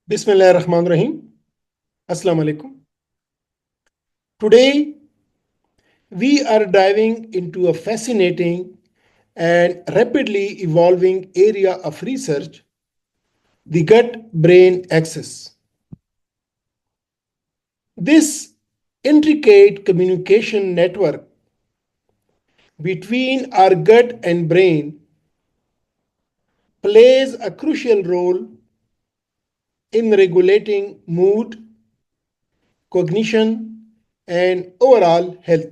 Bismillahirrahmanirrahim. Assalamu alaikum. Today, we are diving into a fascinating and rapidly evolving area of research, the gut brain axis. This intricate communication network between our gut and brain plays a crucial role in regulating mood, cognition, and overall health.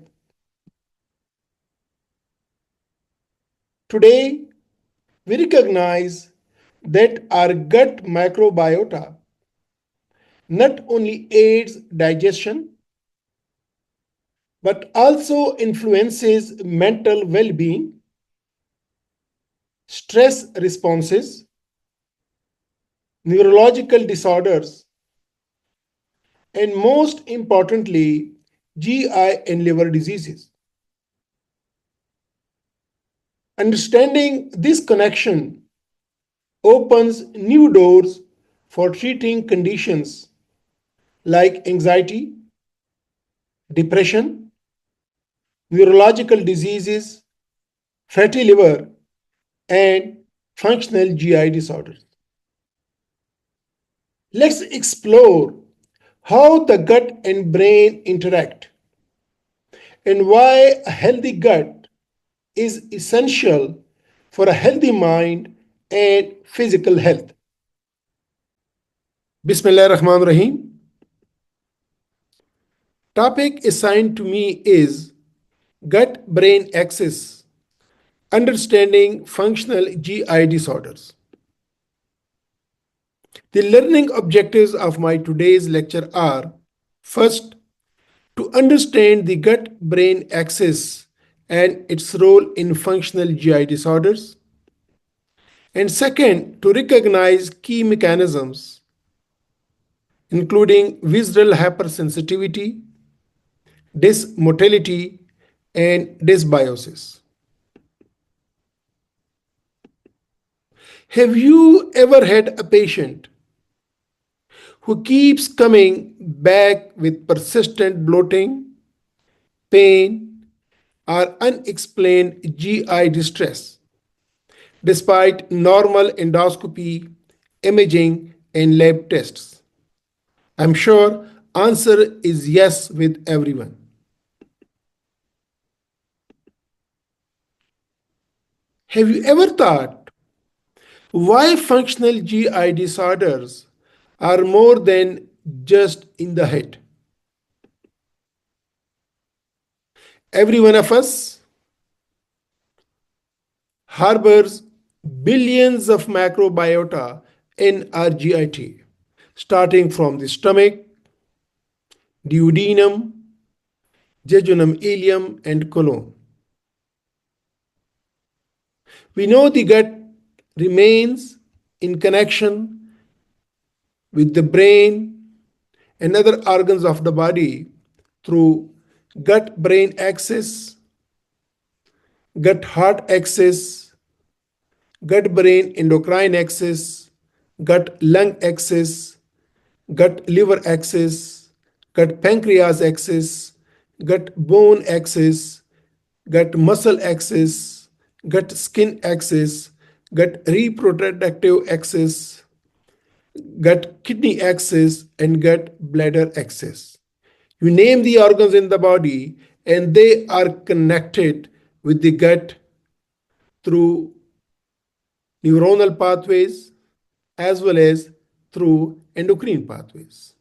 Today, we recognize that our gut microbiota not only aids digestion but also influences mental well being, stress responses, neurological disorders, and most importantly, GI and liver diseases. Understanding this connection opens new doors for treating conditions like anxiety, depression, neurological diseases, fatty liver, and functional GI disorders. Let's explore how the gut and brain interact and why a healthy gut is essential for a healthy mind and physical health. Bismillah Rahman Rahim. Topic assigned to me is gut brain axis, understanding functional GI disorders. The learning objectives of my today's lecture are: first, to understand the gut brain axis and its role in functional GI disorders, and second, to recognize key mechanisms including visceral hypersensitivity, dysmotility, and dysbiosis. Have you ever had a patient who keeps coming back with persistent bloating, pain, or unexplained GI distress, despite normal endoscopy, imaging, and lab tests? I'm sure answer is yes with everyone. Have you ever thought why functional GI disorders are more than just in the head? Every one of us harbors billions of microbiota in our GIT, starting from the stomach, duodenum, jejunum ileum, and colon. We know the gut remains in connection with the brain and other organs of the body through gut-brain axis, gut-heart axis, gut-brain endocrine axis, gut-lung axis, gut-liver axis, gut-pancreas axis, gut-bone axis, gut-muscle axis, gut-skin axis, gut-reproductive axis, gut-kidney axis, and gut-bladder axis. You name the organs in the body, and they are connected with the gut through neuronal pathways as well as through endocrine pathways.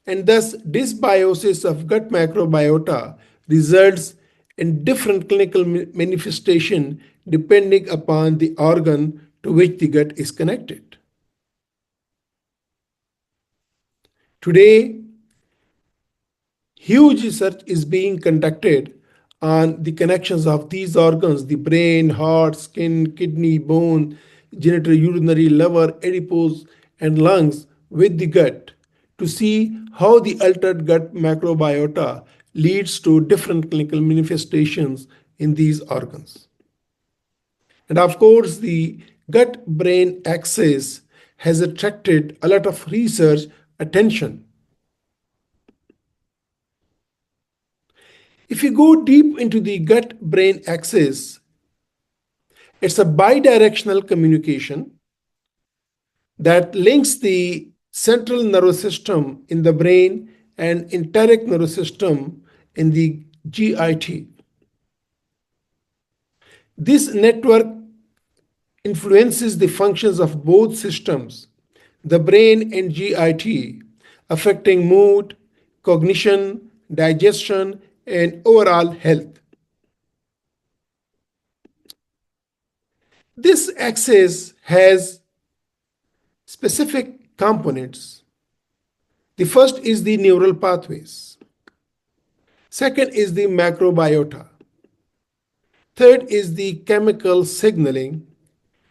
And thus, dysbiosis of gut microbiota results in different clinical manifestation depending upon the organ to which the gut is connected. Today, huge research is being conducted on the connections of these organs, the brain, heart, skin, kidney, bone, genitourinary, liver, adipose, and lungs with the gut to see how the altered gut microbiota leads to different clinical manifestations in these organs. And of course, the gut-brain axis has attracted a lot of research attention. If you go deep into the gut brain axis, it's a bidirectional communication that links the central nervous system in the brain and enteric nervous system in the GIT. This network influences the functions of both systems, the brain and GIT, affecting mood, cognition, digestion, and overall health. This axis has specific components. The first is the neural pathways. Second is the microbiota. Third is the chemical signaling.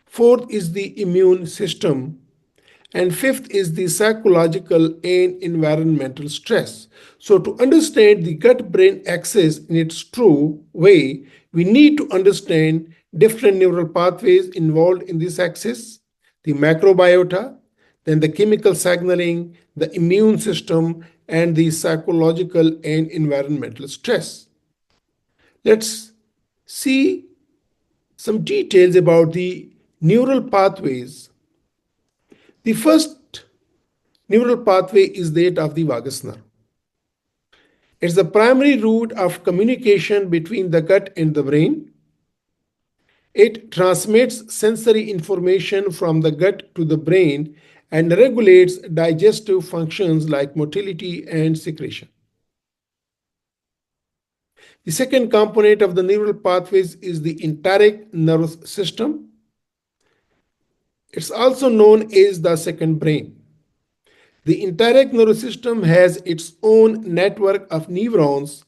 Fourth is the immune system. And fifth is the psychological and environmental stress. So to understand the gut-brain axis in its true way, we need to understand different neural pathways involved in this axis, the microbiota, then the chemical signaling, the immune system, and the psychological and environmental stress. Let's see some details about the neural pathways. The first neural pathway is that of the vagus nerve. It's the primary route of communication between the gut and the brain. It transmits sensory information from the gut to the brain and regulates digestive functions like motility and secretion. The second component of the neural pathways is the enteric nervous system. It's also known as the second brain. The enteric nervous system has its own network of neurons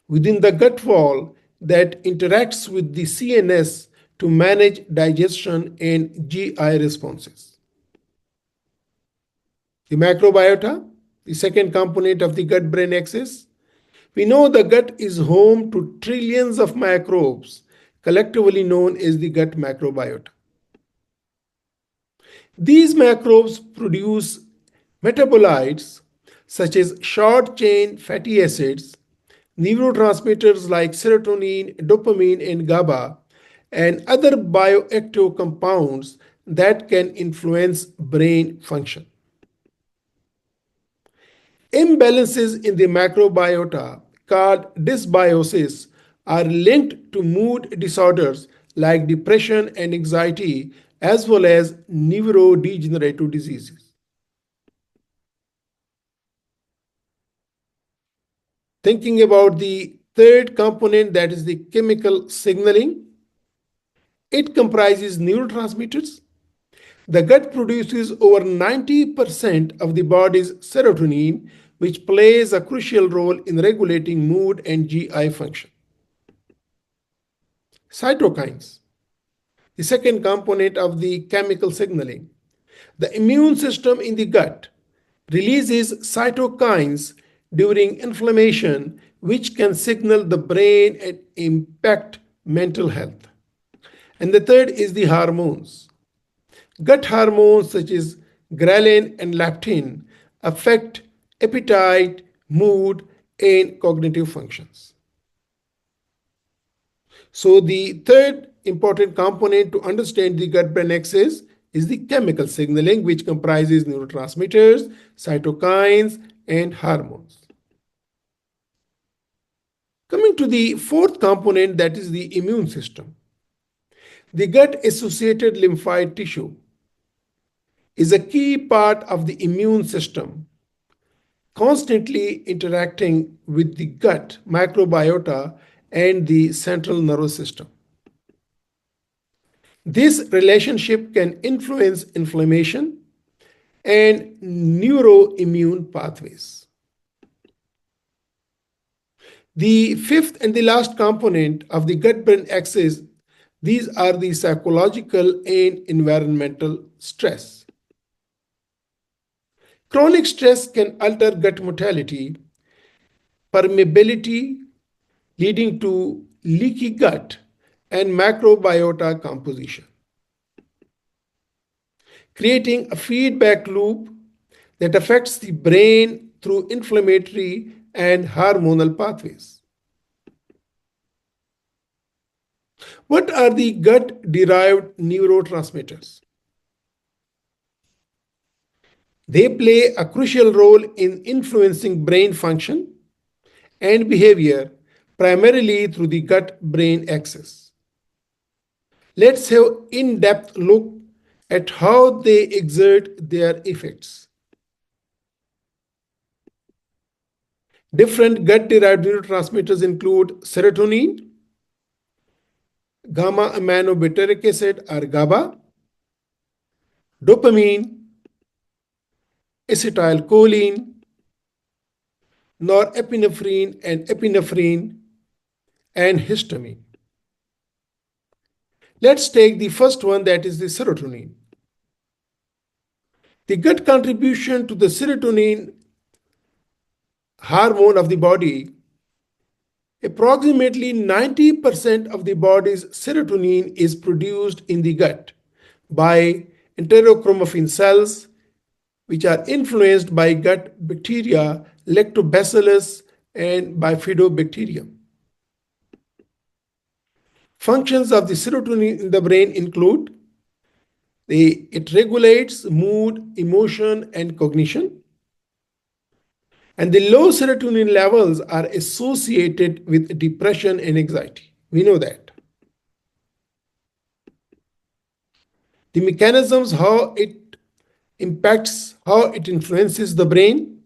within the gut wall that interacts with the CNS to manage digestion and GI responses. The microbiota, the second component of the gut-brain axis. We know the gut is home to trillions of microbes, collectively known as the gut microbiota. These microbes produce metabolites such as short-chain fatty acids, neurotransmitters like serotonin, dopamine, and GABA, and other bioactive compounds that can influence brain function. Imbalances in the microbiota called dysbiosis are linked to mood disorders like depression and anxiety, as well as neurodegenerative diseases. Thinking about the third component, that is the chemical signaling, it comprises neurotransmitters. The gut produces over 90% of the body's serotonin, which plays a crucial role in regulating mood and GI function. Cytokines, the second component of the chemical signaling. The immune system in the gut releases cytokines during inflammation, which can signal the brain and impact mental health. And the third is the hormones. Gut hormones such as ghrelin and leptin affect appetite, mood, and cognitive functions. So the third important component to understand the gut-brain axis is the chemical signaling, which comprises neurotransmitters, cytokines, and hormones. Coming to the fourth component, that is the immune system. The gut-associated lymphoid tissue is a key part of the immune system, constantly interacting with the gut microbiota and the central nervous system. This relationship can influence inflammation and neuroimmune pathways. The fifth and the last component of the gut-brain axis, these are the psychological and environmental stress. Chronic stress can alter gut motility, permeability, leading to leaky gut and microbiota composition. creating a feedback loop that affects the brain through inflammatory and hormonal pathways. What are the gut derived neurotransmitters? They play a crucial role in influencing brain function and behavior primarily through the gut brain axis. Let's have an in depth look at how they exert their effects. Different gut derived neurotransmitters include serotonin, gamma aminobutyric acid or GABA, dopamine, acetylcholine, norepinephrine and epinephrine, and histamine. Let's take the first one, that is the serotonin. The gut contribution to the serotonin hormone of the body, approximately 90% of the body's serotonin is produced in the gut by enterochromaffin cells, which are influenced by gut bacteria, lactobacillus and bifidobacterium. Functions of the serotonin in the brain include it regulates mood, emotion, and cognition. And the low serotonin levels are associated with depression and anxiety. We know that. The mechanisms, how it impacts, how it influences the brain.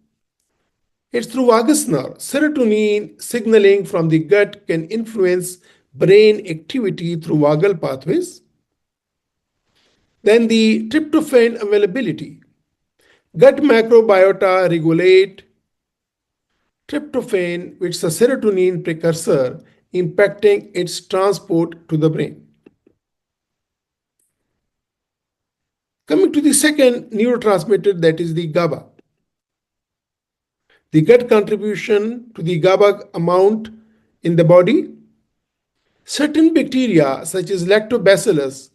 It's through vagus nerve. Serotonin signaling from the gut can influence brain activity through vagal pathways. Then the tryptophan availability. Gut microbiota regulate tryptophan, which is a serotonin precursor, impacting its transport to the brain. Coming to the second neurotransmitter, that is the GABA. The gut contribution to the GABA amount in the body. Certain bacteria such as lactobacillus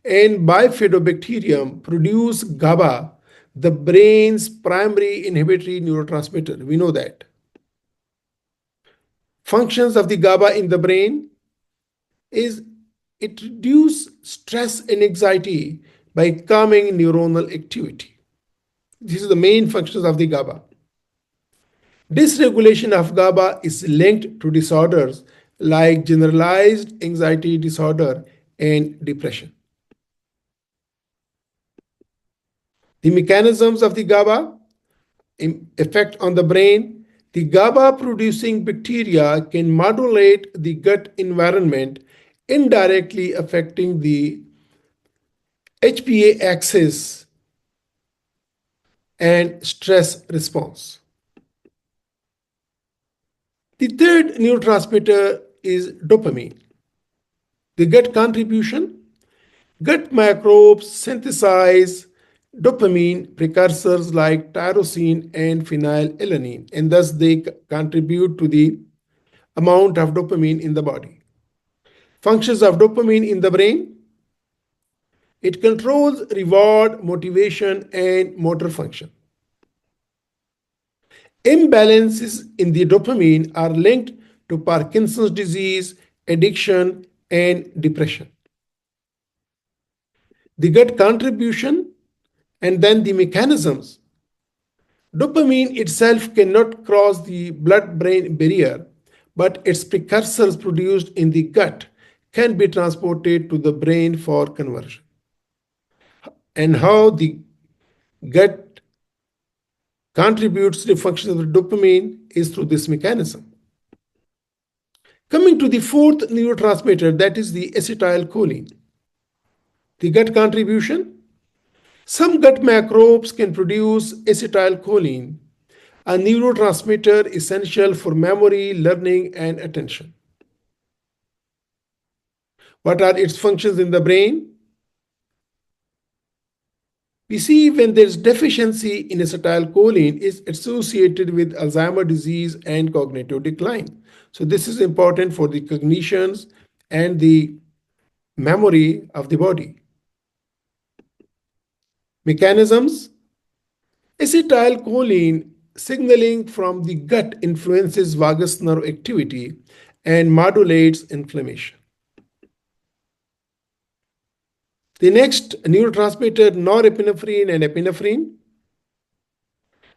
and bifidobacterium produce GABA, the brain's primary inhibitory neurotransmitter. We know that. Functions of the GABA in the brain is it reduces stress and anxiety by calming neuronal activity. This is the main functions of the GABA. Dysregulation of GABA is linked to disorders like generalized anxiety disorder and depression. The mechanisms of the GABA effect on the brain. The GABA producing bacteria can modulate the gut environment, indirectly affecting the HPA axis and stress response. The third neurotransmitter is dopamine. The gut contribution. Gut microbes synthesize dopamine precursors like tyrosine and phenylalanine, and thus they contribute to the amount of dopamine in the body. Functions of dopamine in the brain. It controls reward, motivation, and motor function. Imbalances in the dopamine are linked to Parkinson's disease, addiction, and depression. The gut contribution and then the mechanisms. Dopamine itself cannot cross the blood-brain barrier, but its precursors produced in the gut can be transported to the brain for conversion. And how the gut contributes to the function of the dopamine is through this mechanism. Coming to the fourth neurotransmitter, that is the acetylcholine. The gut contribution. Some gut microbes can produce acetylcholine, a neurotransmitter essential for memory, learning, and attention. What are its functions in the brain? We see when there is deficiency in acetylcholine is associated with Alzheimer's disease and cognitive decline. So this is important for the cognitions and the memory of the body. Mechanisms: acetylcholine signaling from the gut influences vagus nerve activity and modulates inflammation. The next neurotransmitter, norepinephrine and epinephrine.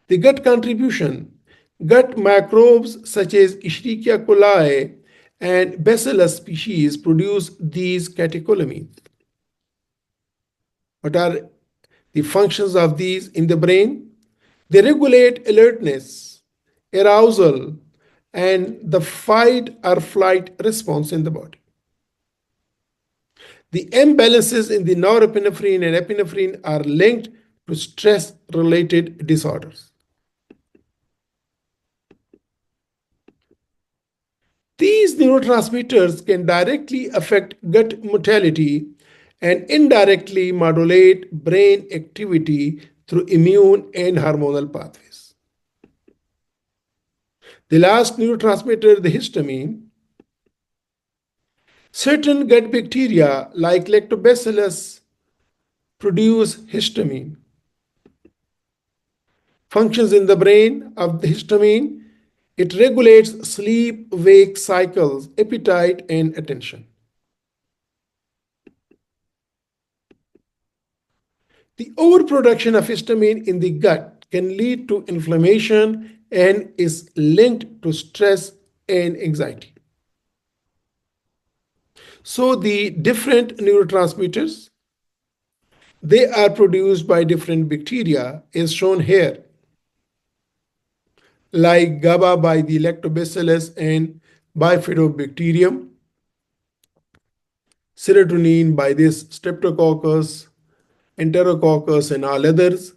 The gut contribution. Gut microbes such as Escherichia coli and Bacillus species produce these catecholamines. What are the functions of these in the brain? They regulate alertness, arousal, and the fight or flight response in the body. The imbalances in the norepinephrine and epinephrine are linked to stress-related disorders. These neurotransmitters can directly affect gut motility and indirectly modulate brain activity through immune and hormonal pathways. The last neurotransmitter, the histamine. Certain gut bacteria like lactobacillus produce histamine. Functions in the brain of the histamine: it regulates sleep-wake cycles, appetite, and attention. The overproduction of histamine in the gut can lead to inflammation and is linked to stress and anxiety. So the different neurotransmitters, they are produced by different bacteria, is shown here, like GABA by the lactobacillus and bifidobacterium, serotonin by this streptococcus, enterococcus, and all others,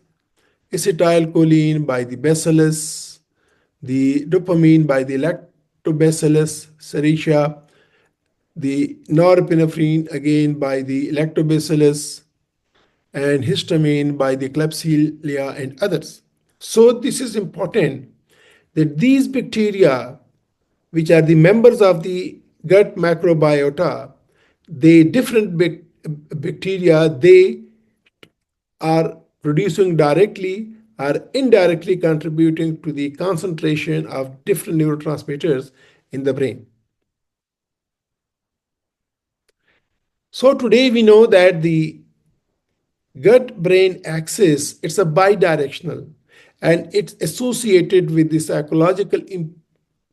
acetylcholine by the bacillus, the dopamine by the lactobacillus serratia, the norepinephrine again by the lactobacillus, and histamine by the Klebsiella and others. So this is important that these bacteria, which are the members of the gut microbiota, they different bacteria, they are producing directly or indirectly contributing to the concentration of different neurotransmitters in the brain. So today we know that the gut-brain axis, it's a bidirectional, and it's associated with the psychological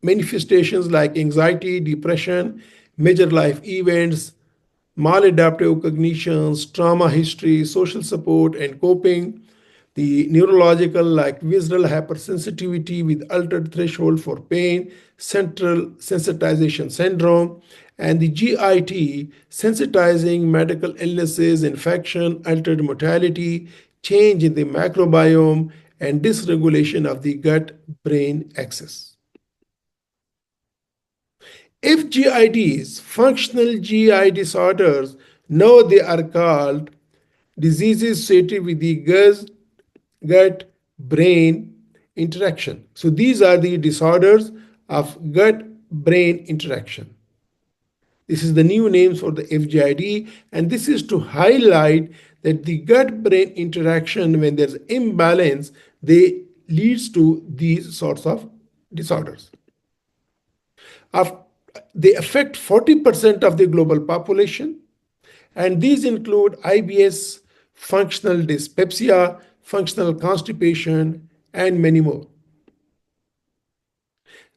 manifestations like anxiety, depression, major life events, maladaptive cognitions, trauma history, social support, and coping. The neurological, like visceral hypersensitivity with altered threshold for pain, central sensitization syndrome, and the GIT, sensitizing medical illnesses, infection, altered mortality, change in the microbiome, and dysregulation of the gut-brain axis. FGIDs, functional GI disorders, now they are called diseases associated with the gut-brain interaction. So these are the disorders of gut-brain interaction. This is the new names for the FGID, and this is to highlight that the gut-brain interaction, when there's imbalance, they leads to these sorts of disorders. They affect 40% of the global population, and these include IBS, functional dyspepsia, functional constipation, and many more.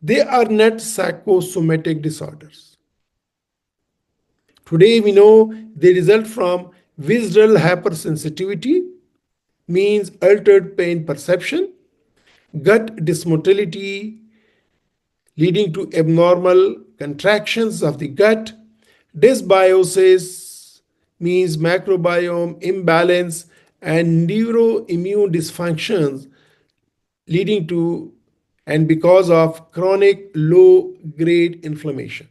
They are not psychosomatic disorders. Today we know they result from visceral hypersensitivity, means altered pain perception, gut dysmotility leading to abnormal contractions of the gut, dysbiosis means microbiome imbalance, and neuroimmune dysfunctions leading to and because of chronic low-grade inflammation.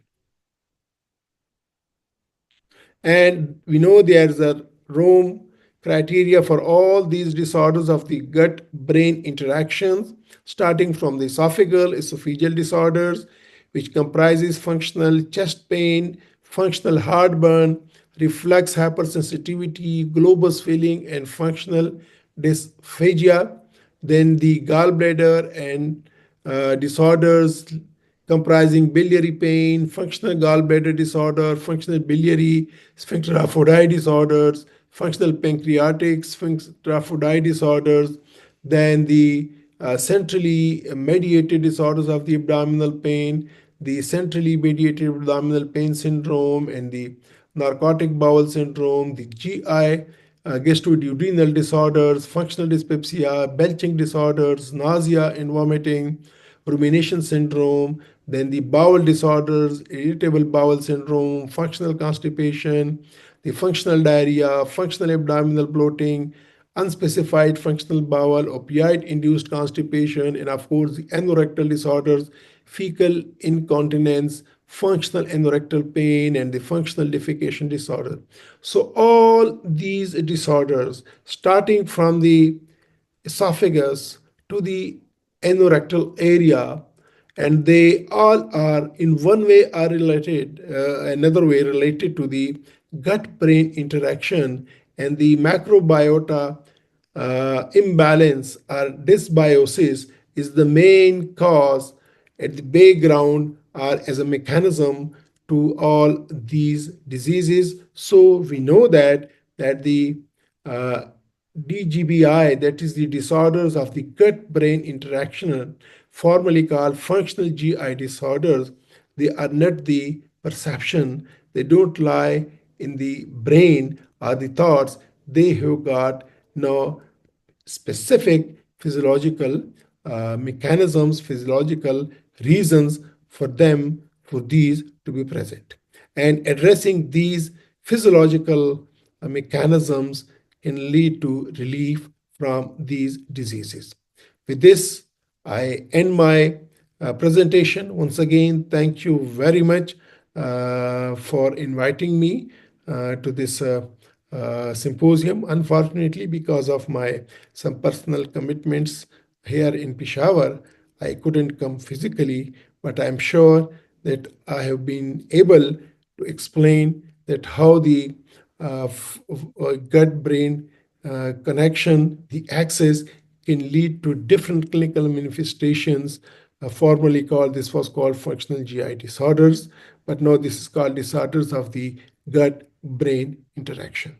And we know there's a Rome criteria for all these disorders of the gut-brain interactions, starting from the esophageal disorders, which comprises functional chest pain, functional heartburn, reflex hypersensitivity, globus feeling, and functional dysphagia, then the gallbladder and disorders comprising biliary pain, functional gallbladder disorder, functional biliary sphincteraphoid disorders, functional pancreatic sphincteraphoid disorders, then the centrally mediated disorders of the abdominal pain, the centrally mediated abdominal pain syndrome, and the narcotic bowel syndrome, the GI gastroduodenal disorders, functional dyspepsia, belching disorders, nausea and vomiting, rumination syndrome, then the bowel disorders, irritable bowel syndrome, functional constipation, the functional diarrhea, functional abdominal bloating, unspecified functional bowel, opioid induced constipation, and of course, the anorectal disorders, fecal incontinence, functional anorectal pain, and the functional defecation disorder. So, all these disorders, starting from the esophagus to the anorectal area, and they all are in one way are related, another way related to the gut brain interaction, and the macrobiota imbalance or dysbiosis is the main cause at the background or as a mechanism to all these diseases. So we know that the uh, DGBI, that is the disorders of the gut-brain interaction, formerly called functional GI disorders, they are not the perception. They don't lie in the brain or the thoughts. They have got no specific physiological mechanisms, physiological reasons for them, for these to be present. And addressing these physiological mechanisms can lead to relief from these diseases. With this, I end my presentation. Once again, thank you very much for inviting me to this symposium. Unfortunately, because of my some personal commitments here in Peshawar, I couldn't come physically, but I'm sure that I have been able to explain that how the gut-brain connection, the axis, can lead to different clinical manifestations. Formerly called, this was called functional GI disorders, but now this is called disorders of the gut-brain interaction.